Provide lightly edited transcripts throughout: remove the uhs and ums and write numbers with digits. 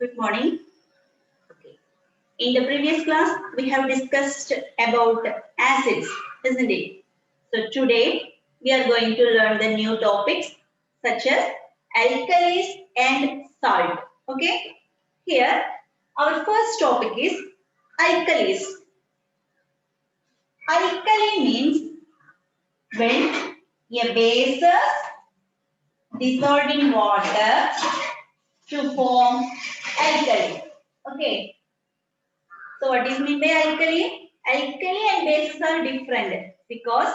Good morning. Okay. In the previous class, we have discussed about acids, isn't it? So today, we are going to learn the new topics such as alkalis and salt. Okay. Here, our first topic is alkalis. Alkali means when a base dissolved in water to form alkali. Okay. So what is meant by alkali? Alkali and bases are different because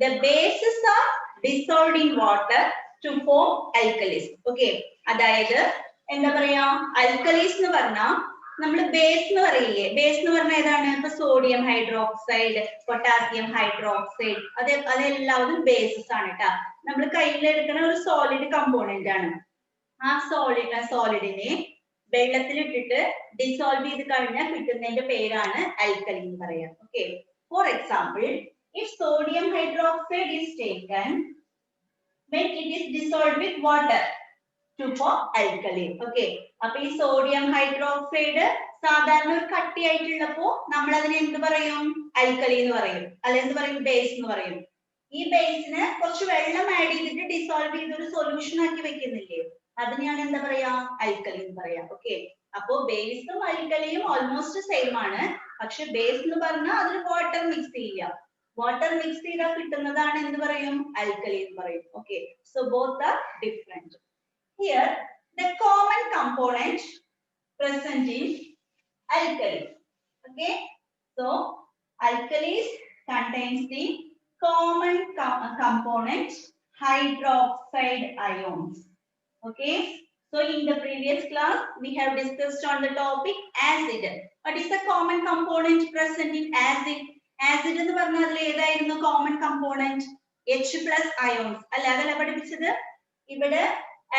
the bases are dissolved in water to form alkalis. Okay. അതായത് എന്താ പറയാ alkalis എന്ന് പറഞ്ഞാൽ നമ്മൾ base എന്ന് പറയില്ലേ base എന്ന് പറഞ്ഞാൽ ഏതാണ് ഇപ്പൊ സോഡിയം ഹൈഡ്രോക്സൈഡ് പൊട്ടാസ്യം ഹൈഡ്രോക്സൈഡ് അതെല്ലാവരും ബേസസ് ആണ് കേട്ടോ നമ്മൾ കയ്യിലെടുക്കുന്ന ഒരു സോളിഡ് കമ്പോണന്റ് ആണ് ആ സോളിഡിനെ വെള്ളത്തിലിട്ടിട്ട് ഡിസോൾവ് ചെയ്ത് കഴിഞ്ഞാൽ കിട്ടുന്നതിന്റെ പേരാണ് ആൽക്കലി എന്ന് പറയാം okay for example if sodium hydroxide is taken when it is dissolved with water to form alkali okay അപ്പൊ ഈ സോഡിയം ഹൈഡ്രോക്സൈഡ് സാധാരണ ഒരു കട്ടിയായിട്ടുള്ളപ്പോ നമ്മൾ അതിനെ എന്ത് പറയും ആൽക്കലി എന്ന് പറയും അല്ല എന്ത് പറയും ബേസ് എന്ന് പറയും ഈ ബേസിന് കുറച്ച് വെള്ളം ആഡ് ചെയ്തിട്ട് ഡിസോൾവ് ചെയ്ത് ഒരു സൊല്യൂഷൻ ആക്കി വെക്കുന്നില്ലേ അതിനെയാണ് എന്താ പറയാ ആൽക്കലി എന്ന് പറയാ ഓക്കെ അപ്പോ ബേസും ആൽക്കലിയും ഓൾമോസ്റ്റ് സെയിം ആണ് പക്ഷെ ബേസ് എന്ന് പറഞ്ഞാൽ അതിൽ വാട്ടർ മിക്സ് ചെയ്യാം വാട്ടർ മിക്സ് ചെയ്താൽ കിട്ടുന്നതാണ് എന്ത് പറയും ആൽക്കലി എന്ന് പറയും okay so both are different here the common component present in alkali okay so alkalis contains the common component hydroxide ions. Okay, so in the previous class we have discussed on the topic acid. What is the common component present in acid? Acid എന്ന് പറഞ്ഞാൽ ഏതായിരുന്നു common component H+ ions അല്ല അതല്ല പഠിപ്പിച്ചത് ഇവിടെ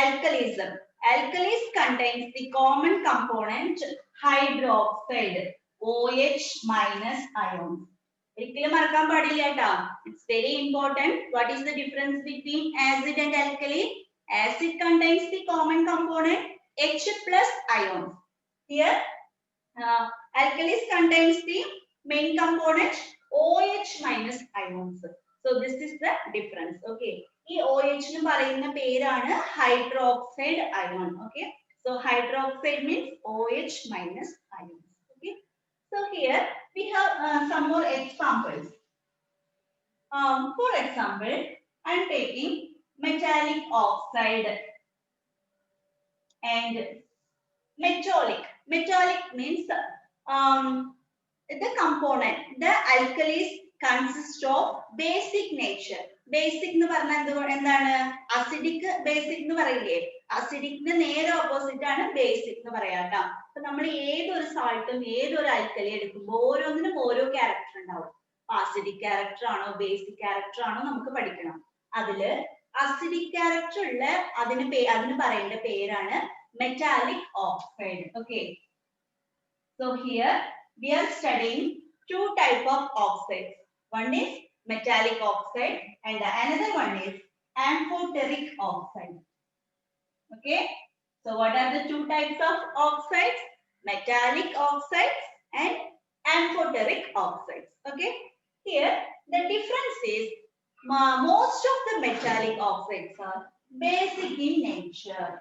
alkalism alkalis contains the common component hydroxide OH- ions ഒരിക്കലും മറക്കാൻ പാടില്ല കേട്ടോ it's very important what is the difference between acid and alkali acid contains the common component H+ ions. Here, alkalis contains the main component OH- ions. So this is the difference. Okay. ഈ OH ന് പറയുന്ന പേരാണ് hydroxide ion. Okay. So hydroxide means OH- ions. Okay. So here we have some more examples. For example, I am taking metallic oxide and metallic. Metallic means the component, the alkalis consist of basic nature. Basic എന്ന് പറഞ്ഞാൽ എന്താണ് acidic basic എന്ന് പറയില്ലേ acidic ന് നേരെ opposite ആണ് basic എന്ന് പറയാട്ടോ അപ്പൊ നമ്മൾ ഏതൊരു സാൾട്ടും ഏതൊരു ആൽക്കലി എടുക്കുമ്പോൾ ഓരോന്നിനും ഓരോ ക്യാരക്ടർ ഉണ്ടാവും acidic character ആണോ basic character ആണോ നമുക്ക് പഠിക്കണം അതില് acidic character ഉള്ള അതിന് പറയേണ്ട പേരാണ് metallic oxide okay so here we are studying two type of oxides one is metallic oxide and another one is amphoteric oxide okay so what are the two types of oxides metallic oxides and amphoteric oxides okay here the difference is most of the metallic oxides are basic in nature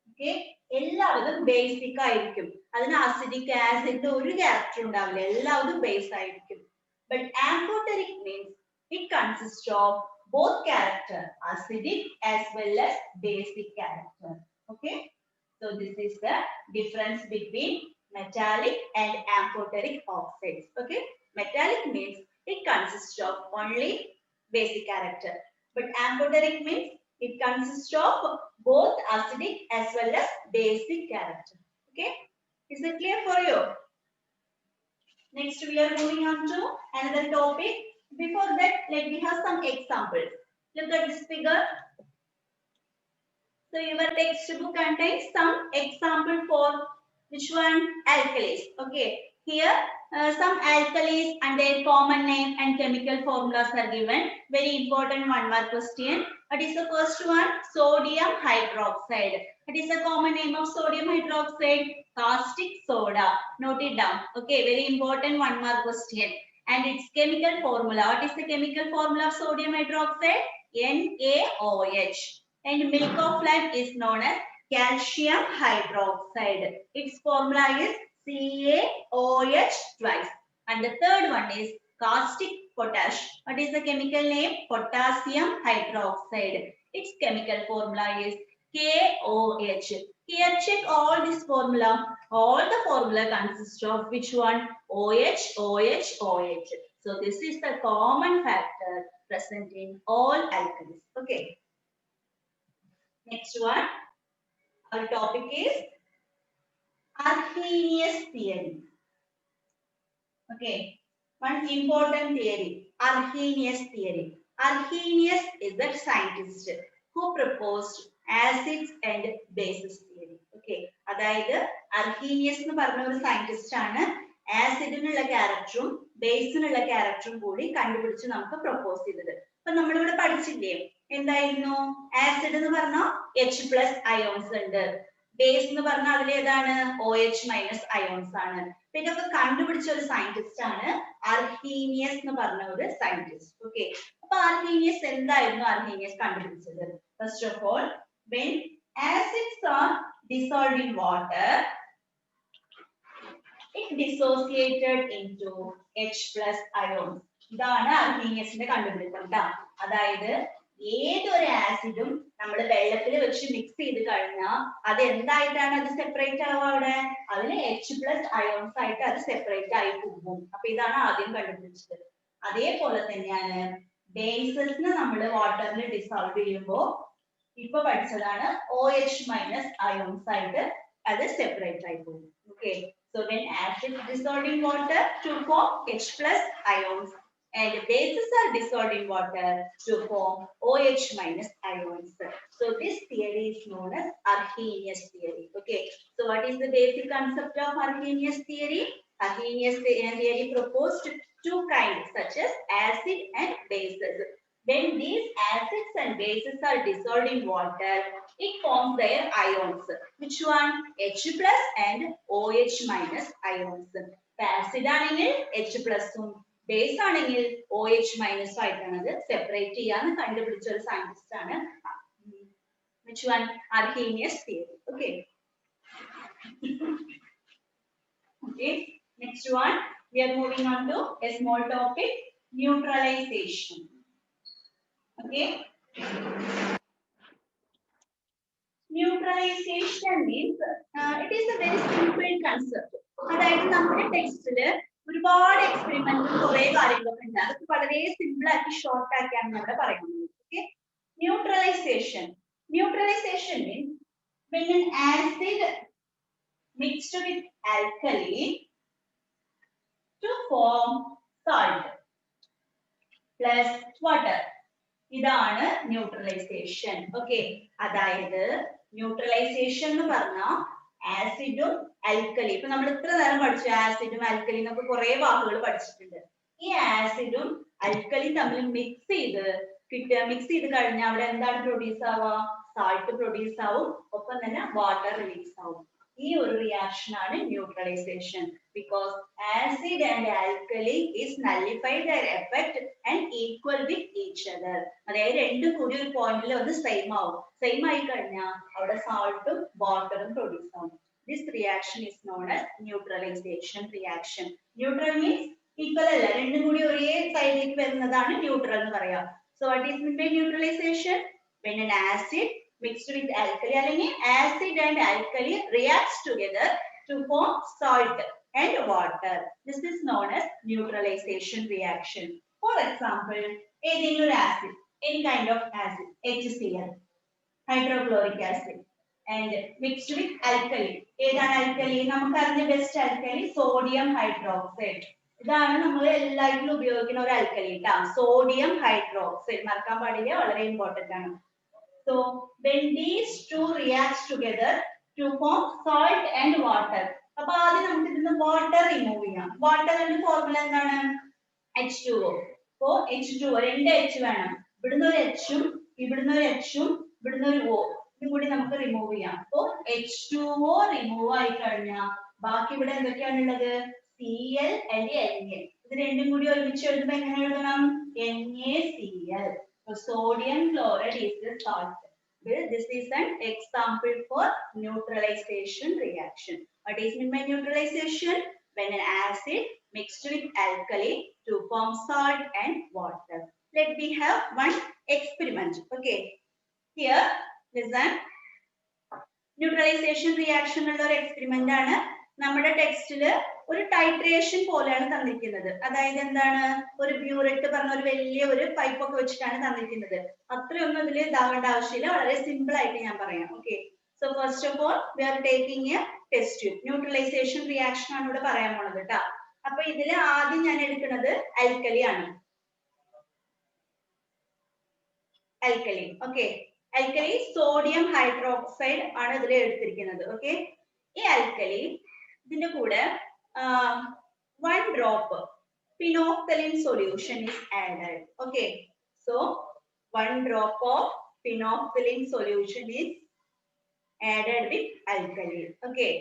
okay എല്ലാവരും basic ആയിരിക്കും അതിന് acidic acid ഒരു character ഉണ്ടാവില്ല എല്ലാവരും base ആയിരിക്കും but amphoteric means it consists of both character acidic as well as basic character okay so this is the difference between metallic and amphoteric oxides okay metallic means it consists of only basic character but amphoteric means it consists of both acidic as well as basic character okay is it clear for you next we are moving on to another topic before that let me have some examples look at this figure so your textbook contains some example for which one alkalis okay here some alkalis and their common name and chemical formulas are given very important one mark question what is the first one sodium hydroxide What is the common name of sodium hydroxide? Caustic soda. Note it down. Okay, very important 1 mark question. And its chemical formula. What is the chemical formula of sodium hydroxide? NaOH. And milk of life is known as calcium hydroxide. Its formula is CaOH twice. And the third one is caustic potash. What is the chemical name? Potassium hydroxide. Its chemical formula is KOH. Here check all this formula. All the formula consists of which one? OH, OH, OH. So this is the common factor present in all alkalis. Okay. Next one. Our topic is Arrhenius theory. Okay. One important theory. Arrhenius theory. Arrhenius is the scientist who proposed acids and bases theory. Okay. അതായത് Arrhenius എന്ന് പറഞ്ഞ ഒരു scientist ആണ് ആസിഡിനുള്ള ക്യാരക്ടറും ബേസിനുള്ള ക്യാരക്ടറും കൂടി കണ്ടുപിടിച്ച് നമുക്ക് propose ചെയ്തത്. അപ്പൊ നമ്മളിവിടെ പഠിച്ചില്ലേ എന്തായിരുന്നു? ആസിഡ് എന്ന് പറഞ്ഞാൽ H+ അയോൺസ് ഉണ്ട്, ബേസ് എന്ന് പറഞ്ഞാൽ അതിൽ ഏതാണ്? OH- അയോൺസ് ആണ്. ഇതൊക്കെ കണ്ടുപിടിച്ച ഒരു സയന്റിസ്റ്റ് ആണ് അർഹീനിയസ് എന്ന് പറഞ്ഞ ഒരു സയന്റിസ്റ്റ്. ഓക്കെ, അപ്പൊ അർഹീനിയസ് എന്തായിരുന്നു അർഹീനിയസ് കണ്ടുപിടിച്ചത്? First of all, when acids are dissolved in water, it dissociated into H+ ions. ഇതാണ് അർഹീനിയസിന്റെ കണ്ടുപിടുത്തം ട്ടോ. അതായത് ഏതൊരു ആസിഡും നമ്മൾ വെള്ളത്തിൽ വെച്ച് മിക്സ് ചെയ്ത് കഴിഞ്ഞാൽ അത് എന്തായിട്ടാണ് അത് സെപ്പറേറ്റ് ആവുക? അവിടെ അതിന് H+ അയോൺസ് ആയിട്ട് അത് സെപ്പറേറ്റ് ആയി പോകും. അപ്പൊ ഇതാണ് ആദ്യം കണ്ടുപിടിച്ചത്. അതേപോലെ തന്നെയാണ് ബേസസ് നമ്മൾ വാട്ടറിൽ ഡിസോൾവ് ചെയ്യുമ്പോൾ ഇപ്പൊ പഠിച്ചതാണ് OH- അയോൺസ് ആയിട്ട് അത് സെപ്പറേറ്റ് ആയി പോകും. Okay, so when acids dissolved in water to form H+ ions and bases are dissolved in water to form OH- ions. So this theory is known as Arrhenius theory. Okay, so what is the basic concept of Arrhenius theory? Arrhenius theory proposed two kinds such as acid and bases. When these acids and bases are dissolved in water, it forms their ions. Which one? H+ and OH- ions. Acid ആണെങ്കിൽ H+ ഉം base ആണെങ്കിൽ OH- ആയിട്ടാണ് അത് separate ചെയ്യാന്ന് കണ്ടുപിടിച്ച ഒരു scientist ആണ്. Which one? Arrhenius theory. Okay. Okay. Next one, we are moving on to a small topic, neutralization. Okay. Neutralization means it is a very simple concept. അതായത് നമ്മുടെ ടെക്സ്റ്റില് ഒരുപാട് എക്സ്പെരിമെന്റും കുറെ കാര്യങ്ങളൊക്കെ ഉണ്ട്. അതൊക്കെ വളരെ സിമ്പിൾ ആക്കി ഷോർട്ട് ആക്കിയാണ് ഇവിടെ പറയുന്നത്. Okay, neutralisation. Neutralization means when an acid mixed with alkali to form salt plus water. ഇതാണ് ന്യൂട്രലൈസേഷൻ. ഓക്കെ, അതായത് ന്യൂട്രലൈസേഷൻ എന്ന് പറഞ്ഞാൽ ആസിഡും ആൽക്കലി, ഇപ്പൊ നമ്മൾ ഇത്ര നേരം പഠിച്ചു ആസിഡും ആൽക്കലി എന്നൊക്കെ കുറെ വാക്കുകൾ പഠിച്ചിട്ടുണ്ട്. ഈ ആസിഡും ആൽക്കലിയും തമ്മിൽ മിക്സ് ചെയ്ത് കഴിഞ്ഞാൽ അവിടെ എന്താണ് പ്രൊഡ്യൂസ് ആവുക? സാൾട്ട് പ്രൊഡ്യൂസ് ആവും, ഒപ്പം തന്നെ വാട്ടർ റിലീസ് ആവും. ഈ ഒരു റിയാക്ഷൻ ആണ് neutralisation. Because acid and alkali is nullified their effect and equal with each other. അതായത് രണ്ടും കൂടി ഒരു പോയിന്റിൽ ഒന്ന് സെയിം ആവും. സെയിം ആയി കഴിഞ്ഞാൽ അവിടെ സാൾട്ടും വാട്ടറും പ്രൊഡ്യൂസ് ആവും. This reaction is known as neutralization reaction. Neutral means equal അല്ല, രണ്ടും കൂടി ഒരേ സൈഡിലേക്ക് വരുന്നതാണ് ന്യൂട്രൽ എന്ന് പറയാം. So what is meant by neutralization? When an acid mixed with alkali അല്ലെങ്കിൽ acid and alkali reacts together to form salt and water. This is known as neutralization reaction. For example, ഏതെങ്കിലും ഒരു acid, any kind of acid, HCl, hydrochloric acid, and mixed with alkali. ഏതാണ് alkali? നമുക്കറിഞ്ഞ best alkali sodium hydroxide. ഇതാണ് നമ്മൾ എല്ലായ്പ്പോഴും ഉപയോഗിക്കുന്ന ഒരു alkali ട്ടാ, sodium hydroxide. മറക്കാൻ പാടില്ല, വളരെ ഇമ്പോർട്ടന്റ് ആണ്. So when these two reacts together to form salt and water. അപ്പൊ ആദ്യം നമുക്ക് ഇതിന്ന് വാട്ടർ റിമൂവ് ചെയ്യാം. വാട്ടറിന്റെ ഫോർമുല എന്താണ്? H2O. അപ്പോ H2O, രണ്ട് H വേണം. ഇവിടുന്ന് ഒരു H ഉം ഇവിടുന്ന് ഒരു H ഉം ഇവിടുന്ന് ഒരു O. ഇതും കൂടി നമുക്ക് റിമൂവ് ചെയ്യാം. അപ്പോ H2O റിമൂവ് ആയി കഴിഞ്ഞാൽ ബാക്കി ഇവിടെ എന്തൊക്കെയാണുള്ളത്? Cl and Na. ഇത് രണ്ടും കൂടി ഒരുമിച്ച് എഴുതുമ്പോൾ എങ്ങനെ എഴുതണം? NaCl. So sodium chloride is the salt. This is an example for neutralization reaction. What is meant by neutralization? When an acid mixed with alkali to form salt and water. Let me have one experiment. Okay. Here, listen. Neutralization reaction ഉള്ള ഒരു experiment ആണ്. നമ്മുടെ ടെക്സ്റ്റിൽ ഒരു titration പോലെയാണ് തന്നിരിക്കുന്നത്. അതായത് എന്താണ്? ഒരു ബ്യൂറെറ്റ് പറഞ്ഞ ഒരു വലിയ ഒരു പൈപ്പ് ഒക്കെ വെച്ചിട്ടാണ് തന്നിരിക്കുന്നത്. അത്രയൊന്നും ഇതിൽ ഇതാവേണ്ട ആവശ്യമില്ല. വളരെ സിമ്പിൾ ആയിട്ട് ഞാൻ പറയാം. Okay. So first of all we are taking A test tube. Neutralisation reaction ആണ് ഇവിടെ പറയാൻ പോണത് കേട്ടോ. അപ്പൊ ഇതിൽ ആദ്യം ഞാൻ എടുക്കുന്നത് ആൽക്കലി ആണ്. Alkali. Okay. Alkali sodium hydroxide ആണ് ഇതിൽ എടുത്തിരിക്കുന്നത്. ഓക്കെ. ഈ ആൽക്കലി ഇതിന്റെ കൂടെ 1 drop phenolphthalein solution is added. Okay. So 1 drop of phenolphthalein solution is added with alkali. Okay.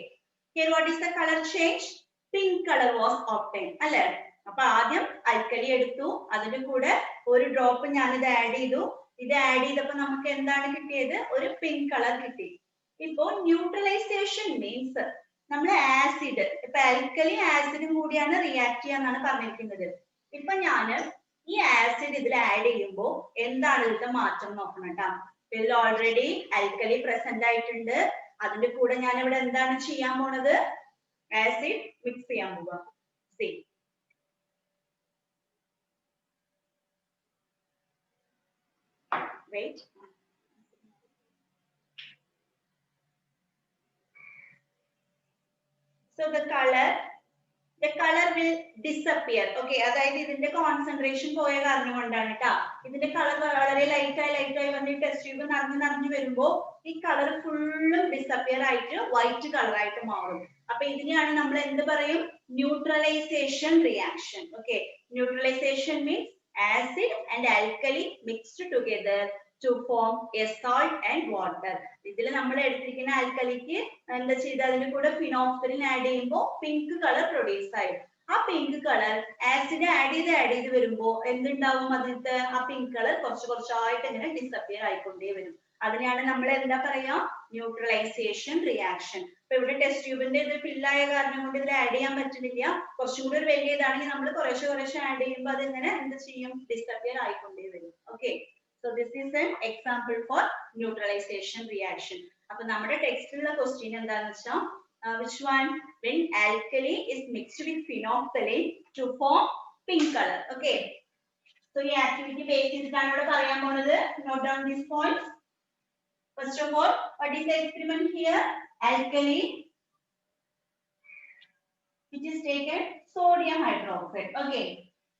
Here what is the color change? Pink color was obtained. അല്ലേ? അപ്പൊ ആദ്യം alkali എടുത്തു, അതിന്റെ കൂടെ ഒരു ഡ്രോപ്പ് ഞാനിത് ആഡ് ചെയ്തു. ഇത് ആഡ് ചെയ്തപ്പോ നമുക്ക് എന്താണ് കിട്ടിയത്? ഒരു പിങ്ക് കളർ കിട്ടി. ഇപ്പോ ന്യൂട്രലൈസേഷൻ മീൻസ് നമ്മൾ ആസിഡ്, ഇപ്പൊ ആൽക്കലി ആസിഡും കൂടിയാണ് റിയാക്ട് ചെയ്യാന്നാണ് പറഞ്ഞിരിക്കുന്നത്. ഇപ്പൊ ഞാൻ ഈ ആസിഡ് ഇതിൽ ആഡ് ചെയ്യുമ്പോൾ എന്താണ് ഇതിന്റെ മാറ്റം നോക്കണം കേട്ടോ. ഇതിൽ ഓൾറെഡി ആൽക്കലി പ്രസന്റ് ആയിട്ടുണ്ട്. അതിന്റെ കൂടെ ഞാൻ ഇവിടെ എന്താണ് ചെയ്യാൻ പോണത്? ആസിഡ് മിക്സ് ചെയ്യാൻ പോവാ. See wait. So the color will disappear. Okay, അതായത് ഇതിന്റെ കോൺസെൻട്രേഷൻ പോയ കാരണം കൊണ്ടാണ് ട്ടാ. ഇതിന്റെ കളർ വളരെ ലൈറ്റ് ആയി വന്ന് ടെസ്റ്റ് ട്യൂബ് നിറഞ്ഞു വരുമ്പോ ഈ കളർ ഫുള്ളും ഡിസപ്പിയർ ആയിട്ട് വൈറ്റ് കളർ ആയിട്ട് മാറും. അപ്പൊ ഇതിനെയാണ് നമ്മൾ എന്ത് പറയും? Neutralisation reaction. Okay. Neutralisation means acid and alkali mixed together to form a salt and water. ഇതിൽ നമ്മൾ എടുത്തിരിക്കുന്ന ആൽക്കലിക്ക് എന്താ ചെയ്ത് അതിന്റെ കൂടെ ഫിനോഫ്തലിൻ ആഡ് ചെയ്യുമ്പോൾ പിങ്ക് കളർ പ്രൊഡ്യൂസ് ആയി. ആ പിങ്ക് കളർ ആസിഡ് ആഡ് ചെയ്ത് വരുമ്പോൾ എന്തുണ്ടാവും? അതിലത്തെ ആ പിങ്ക് കളർ കുറച്ചായിട്ട് ഇങ്ങനെ ഡിസപ്പിയർ ആയിക്കൊണ്ടേ വരും. അതിനെയാണ് നമ്മൾ എന്താ പറയാ? Neutralisation reaction. ഇപ്പൊ ഇവിടെ ടെസ്റ്റ് ട്യൂബിന്റെ ഇത് ഫില്ലായ കാരണം കൊണ്ട് ഇതിൽ ആഡ് ചെയ്യാൻ പറ്റുന്നില്ല. കുറച്ചും കൂടി ഒരു വലിയ ഇതാണെങ്കിൽ നമ്മൾ കുറേശ്ശെ ആഡ് ചെയ്യുമ്പോൾ അതിങ്ങനെ എന്ത് ചെയ്യും? ഡിസപ്പിയർ ആയിക്കൊണ്ടേ വരും. Okay. So this is an example for neutralization reaction. അപ്പോൾ നമ്മുടെ ടെക്സ്റ്റിലുള്ള ക്വസ്റ്റ്യൻ എന്താണെന്ന് വെച്ചാൽ which one? When alkali is mixed with phenolphthalein to form pink color. Okay. So ഈ ആക്ടിവിറ്റി ബേസ് ചെയ്തിട്ടാണ് ഇവിടെ പറയാൻ പോകുന്നത്. Note down these points. First of all, what is the experiment here? Alkali which is taken sodium hydroxide. Okay.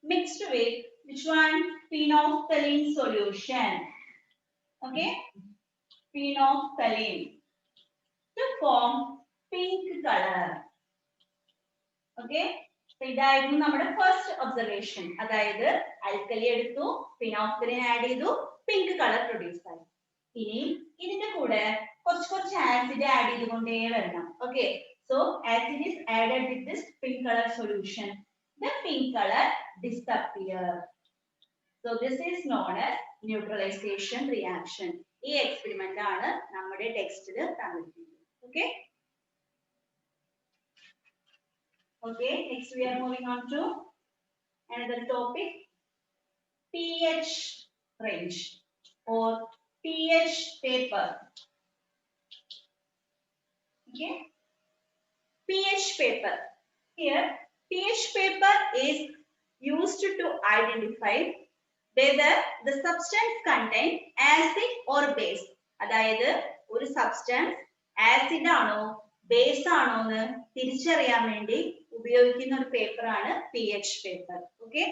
Mixed with which one? Phenolphthalein solution. Okay. Phenolphthalein to form pink color. Okay. So ഇതായിരുന്നു നമ്മുടെ first observation. അതായത് alkali എടുത്തു, phenolphthalein add ചെയ്തു, pink colour produce ആയി. ഇനി ഇതിന്റെ കൂടെ കുറച്ച് ആസിഡ് ആഡ് ചെയ്തുകൊണ്ടേ വരണം. Okay. So acid is added with this pink color solution. The pink color disappear. So this is known as neutralization reaction. ഈ എക്സ്പെരിമെന്റ് ആണ് നമ്മുടെ ടെക്സ്റ്റിൽ തന്നിരിക്കുന്നത്. Okay. Okay, next we are moving on to another topic, pH range or pH paper. Okay. pH paper. Here pH paper is used to identify whether the substance contain acid or base. അതായത് ഒരു substance acid ആണോ base ആണോ എന്ന് തിരിച്ചറിയാൻ വേണ്ടി ഉപയോഗിക്കുന്ന ഒരു paper ആണ് pH paper. Okay.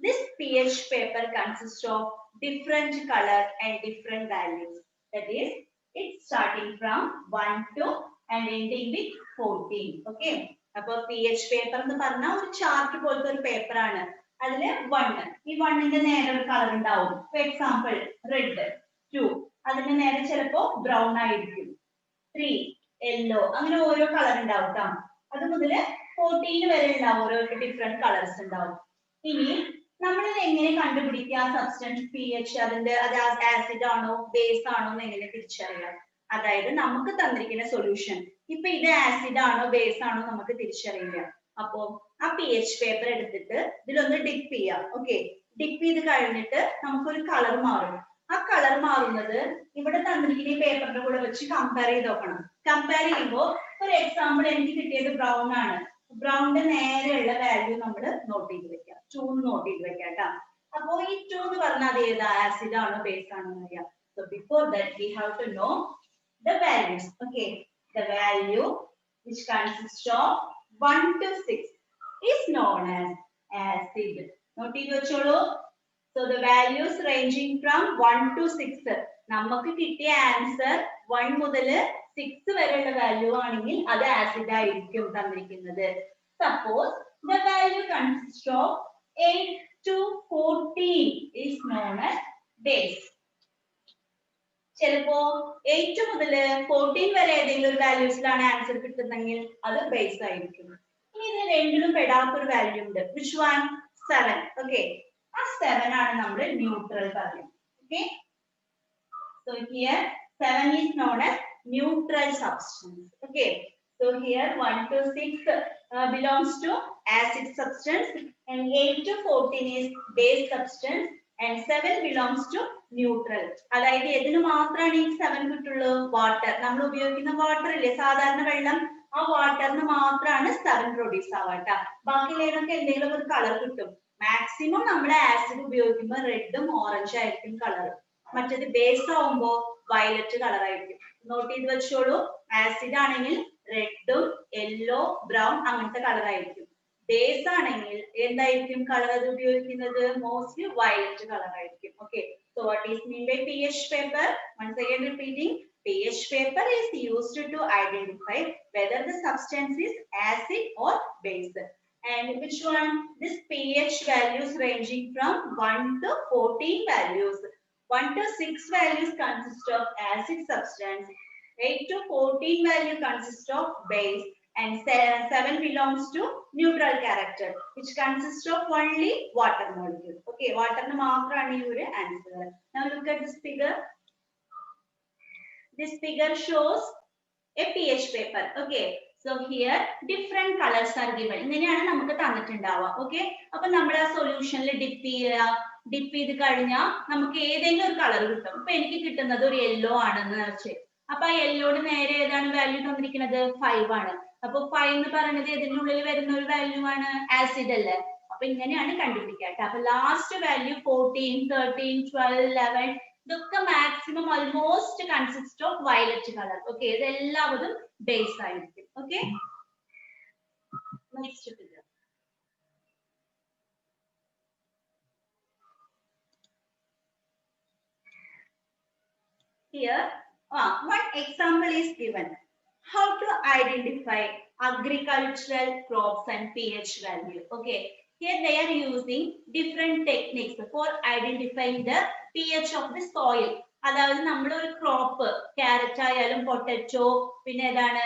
This pH paper consists of different color and different values. That is, it's starting from 1 to and ending with 14. Okay. അപ്പൊ pH paper എന്ന് പറഞ്ഞാൽ ഒരു ചാർട്ട് പോലത്തെ ഒരു പേപ്പർ ആണ്. അതില് 1, ഈ 1ന്റെ നേരെ ഒരു കളർ ഉണ്ടാവും. ഫോർ എക്സാമ്പിൾ റെഡ്, 2 അതിന് നേരെ ചിലപ്പോ ബ്രൗൺ ആയിരിക്കും. 3 യെല്ലോ, അങ്ങനെ ഓരോ കളർ ഉണ്ടാവും കേട്ടോ. അത് മുതല് 14 വരെ ഉണ്ടാവും ഓരോ ഡിഫറെന്റ് കളേഴ്സ് ഉണ്ടാവും. ഇനി നമ്മളിത് എങ്ങനെ കണ്ടുപിടിക്കുക സബ്സ്റ്റൻസ് pH, അതിന്റെ അത് ആസിഡ് ആണോ ബേസ് ആണോ എന്ന് എങ്ങനെ തിരിച്ചറിയാം? അതായത് നമുക്ക് തന്നിരിക്കുന്ന സൊല്യൂഷൻ ഇപ്പൊ ഇത് ആസിഡ് ആണോ ബേസ് ആണോ നമുക്ക് തിരിച്ചറിയില്ല. അപ്പോ ആ pH പേപ്പർ എടുത്തിട്ട് ഇതിലൊന്ന് ഡിപ്പ് ചെയ്യാം. ഓക്കെ, ഡിപ്പ് ചെയ്ത് കഴിഞ്ഞിട്ട് നമുക്കൊരു കളർ മാറും. ആ കളർ മാറുന്നത് ഇവിടെ തന്നിരിക്കുന്ന ഈ പേപ്പറിന്റെ കൂടെ വെച്ച് കമ്പയർ ചെയ്ത് നോക്കണം. കമ്പയർ ചെയ്യുമ്പോൾ ഒരു എക്സാമ്പിൾ എനിക്ക് കിട്ടിയത് ബ്രൗൺ ആണ്. ബ്രൗണിന്റെ നേരെയുള്ള വാല്യൂ നമ്മൾ നോട്ട് ചെയ്ത് വെക്കാം. 2 നോട്ട് ചെയ്ത് വെക്കാം കേട്ടോ. അപ്പോ ഈ 2 എന്ന് പറഞ്ഞാൽ അത് ഏതാ, ആസിഡ് ആണോ ബേസ് ആണോ എന്ന് അറിയാം. So before that we have to know the values. Okay, the value which consists of 1 to 6 is known as acid. Note ചെയ്ത് വെച്ചോളൂ. So the values ranging from 1 to 6. നമുക്ക് കിട്ടിയ ആൻസർ 1 മുതൽ 6 വരെയുള്ള വാല്യൂ ആണെങ്കിൽ അത് ആസിഡ് ആയിരിക്കും തന്നിരിക്കുന്നത്. Suppose the value consists of 8 to 14 is known as base. ചിലപ്പോ 8 മുതൽ 14 വരെ ഏതെങ്കിലും ഒരു വാല്യൂസിലാണ് ആൻസർ കിട്ടുന്നെങ്കിൽ അത് ബേസ് ആയിരിക്കും. ഇനി ഇത് രണ്ടിലും പെടാത്തൊരു വാല്യൂ ഉണ്ട്. Which one? 7. ഓക്കെ, ആ 7 ആണ് നമ്മൾ ന്യൂട്രൽ പറയുന്നത്. Okay, so here 7 is known as neutral substance. Okay, so here 1 to 6 belongs to acid substance and 8 to 14 is base substance and 7 belongs to neutral. അതായത് ഏതിന് മാത്രമാണ് ഈ 7 കിട്ടുള്ളൂ? വാട്ടർ. നമ്മൾ ഉപയോഗിക്കുന്ന വാട്ടർ ഇല്ലേ, സാധാരണ വെള്ളം, ആ വാട്ടറിന് മാത്രമാണ് 7 പ്രൊഡ്യൂസ് ആവാട്ടോ. ബാക്കിയുള്ളതിനൊക്കെ എന്തെങ്കിലും ഒരു കളർ കിട്ടും. മാക്സിമം നമ്മൾ ആസിഡ് ഉപയോഗിക്കുമ്പോൾ റെഡും ഓറഞ്ച് ആയിരിക്കും കളർ. മറ്റേത് ബേസ് ആവുമ്പോ വയലറ്റ് കളർ ആയിരിക്കും. നോട്ട് ചെയ്ത് വെച്ചോളൂ. ആസിഡ് ആണെങ്കിൽ റെഡും യെല്ലോ ബ്രൗൺ അങ്ങനത്തെ കളർ ആയിരിക്കും. ബേസ് ആണെങ്കിൽ എന്തായിരിക്കും കളർ അത് ഉപയോഗിക്കുന്നത്? മോസ്റ്റ്ലി വയലറ്റ് കളർ ആയിരിക്കും. Okay, so what is mean by pH paper? Once again repeating, pH paper is used to identify whether the substance is acid or base. And which one? This pH values ranging from 1 to 14 values. 1 to 6 values consist of acid substance, 8 to 14 value consist of base, and 7 belongs to neutral character, which consists of only water molecule. Okay, water na maatrana ee oru answer. Now look at this figure. This figure shows a pH paper. Okay, so here different colors are given. ഇങ്ങനെയാണ് നമുക്ക് തന്നിട്ടുണ്ടാവുക. Okay, അപ്പൊ നമ്മൾ ആ സൊല്യൂഷനിൽ dip ചെയ്ത് കഴിഞ്ഞാൽ നമുക്ക് ഏതെങ്കിലും ഒരു കളർ കിട്ടും. ഇപ്പൊ എനിക്ക് കിട്ടുന്നത് ഒരു യെല്ലോ ആണെന്ന് വെച്ചാൽ, അപ്പൊ ആ യെല്ലോയുടെ നേരെ ഏതാണ് വാല്യൂ തന്നിരിക്കുന്നത്? 5 ആണ്. അപ്പൊ 5 എന്ന് പറയുന്നത് ഇതിന്റെ ഉള്ളിൽ വരുന്ന ഒരു വാല്യൂ ആണ്, ആസിഡ് അല്ലേ. അപ്പൊ ഇങ്ങനെയാണ് കണ്ടുപിടിക്കാട്ടോ. അപ്പൊ ലാസ്റ്റ് വാല്യൂ 14, 13, 12, 11 ഇതൊക്കെ maximum almost consist of violet colour. Okay, ഇതെല്ലാവരും ബേസ് ആയിരിക്കും. Okay, next figure. Here one example is given. How to identify agricultural crops and pH value. Okay, here they are using different techniques for identifying the pH of the soil. അതായത് നമ്മൾ ഒരു crop, carrot ആയാലും potato, പിന്നെ ഏതാണ്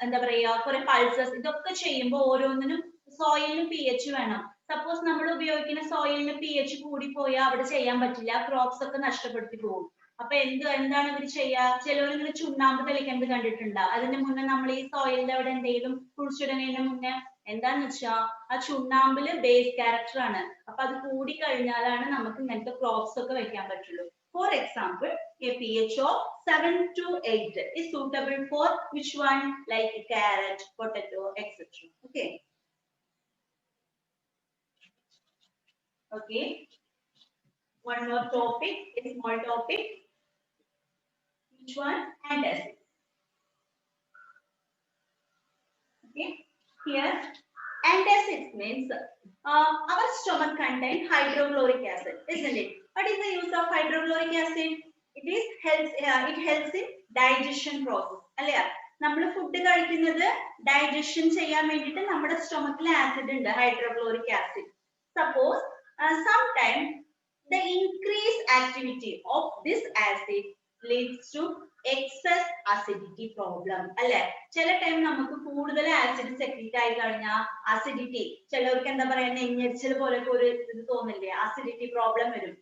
എന്താ പറയാ കുറെ pulses, ഇതൊക്കെ ചെയ്യുമ്പോൾ ഓരോന്നിനും സോയിലിന് pH വേണം. സപ്പോസ് നമ്മൾ ഉപയോഗിക്കുന്ന സോയിലിന് pH കൂടി പോയാൽ അവിടെ ചെയ്യാൻ പറ്റില്ല, ക്രോപ്സ് ഒക്കെ നഷ്ടപ്പെടുത്തി പോകും. അപ്പൊ എന്താണ് ഇവർ ചെയ്യുക? ചിലവർ ഇങ്ങനെ ചുണ്ണാമ്പ് തെളിക്കുന്നത് കണ്ടിട്ടുണ്ടോ? അതിന് മുന്നേ നമ്മൾ ഈ സോയിലിന്റെ അവിടെ എന്തെങ്കിലും കുഴിച്ചിടുന്നതിന് മുന്നേ എന്താന്ന് വെച്ചാ ആ ചുണ്ണാമ്പില് ബേസ് ക്യാരക്ടർ ആണ്. അപ്പൊ അത് കൂടി കഴിഞ്ഞാലാണ് നമുക്ക് ഇങ്ങനത്തെ ക്രോപ്സ് ഒക്കെ വെക്കാൻ പറ്റുള്ളൂ. For example, a pH of 7 to 8 is suitable for which one? Like carrot, potato, etc. Okay. Okay. One more topic, a small topic. Which one? Antacids. Okay. Here, antacids means our stomach contains hydrochloric acid, isn't it? What is the use of hydrochloric acid? It helps in digestion process. അല്ലേ? നമ്മൾ food കഴിക്കുന്നത് digestion ചെയ്യാൻ വേണ്ടിയിട്ട് നമ്മുടെ സ്റ്റൊമക്കിൽ acid ഉണ്ട്, hydrochloric acid. Suppose sometimes the increased activity of this acid leads to excess acidity problem. അല്ലെ? ചില time നമുക്ക് കൂടുതൽ ആസിഡ് സെക്രീറ്റ് ആയി കഴിഞ്ഞാൽ അസിഡിറ്റി ചിലവർക്ക് എന്താ പറയാ നെഞ്ഞരിച്ചൽ പോലൊക്കെ ഒരു ഇത് തോന്നില്ലേ അസിഡിറ്റി പ്രോബ്ലം വരും.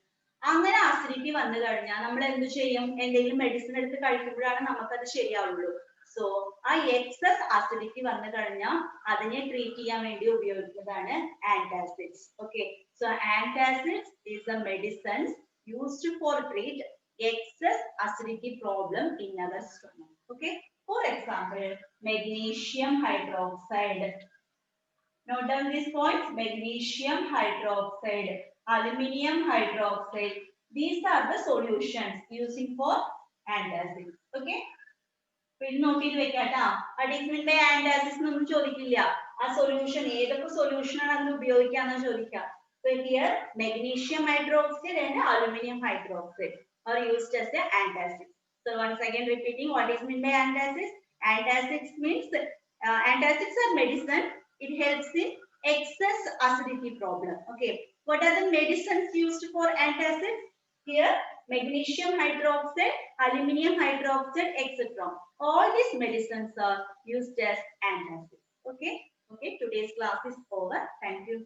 അങ്ങനെ അസിഡിറ്റി വന്നു കഴിഞ്ഞാൽ നമ്മൾ എന്ത് ചെയ്യും എന്തെങ്കിലും മെഡിസിൻ എടുത്ത് കഴിക്കുമ്പോഴാണ് നമുക്കത് ശരിയാവുള്ളൂ. സോ ആ എക്സസ് അസിഡിറ്റി വന്നു കഴിഞ്ഞാൽ അതിനെ ട്രീറ്റ് ചെയ്യാൻ വേണ്ടി ഉപയോഗിക്കുന്നതാണ് antacids. Okay, so antacids is a medicines used for treat excess acidity problem in our stomach. Okay, for example, magnesium hydroxide. Note down these points: magnesium hydroxide, aluminum hydroxide. These are the solutions using for antacids. Okay. പിന്നെ not ചെയ്ത് വെക്കാട്ടാ. അഡീസ്മെന്റ് by antacids ഒന്നും ചോദിക്കില്ല. ആ solution ഏതൊക്കെ solution ആണ് അതിൽ ഉപയോഗിക്കാന്ന് ചോദിക്കാം. So here magnesium hydroxide and aluminum hydroxide are used as the antacids. So once again repeating what is meant by antacids. Antacids means antacids are medicine. It helps in excess acidity problem. Okay. What are the medicines used for antacids? Here magnesium hydroxide, aluminum hydroxide, etc. All these medicines are used as antacids. Okay. Okay. Today's class is over. Thank you.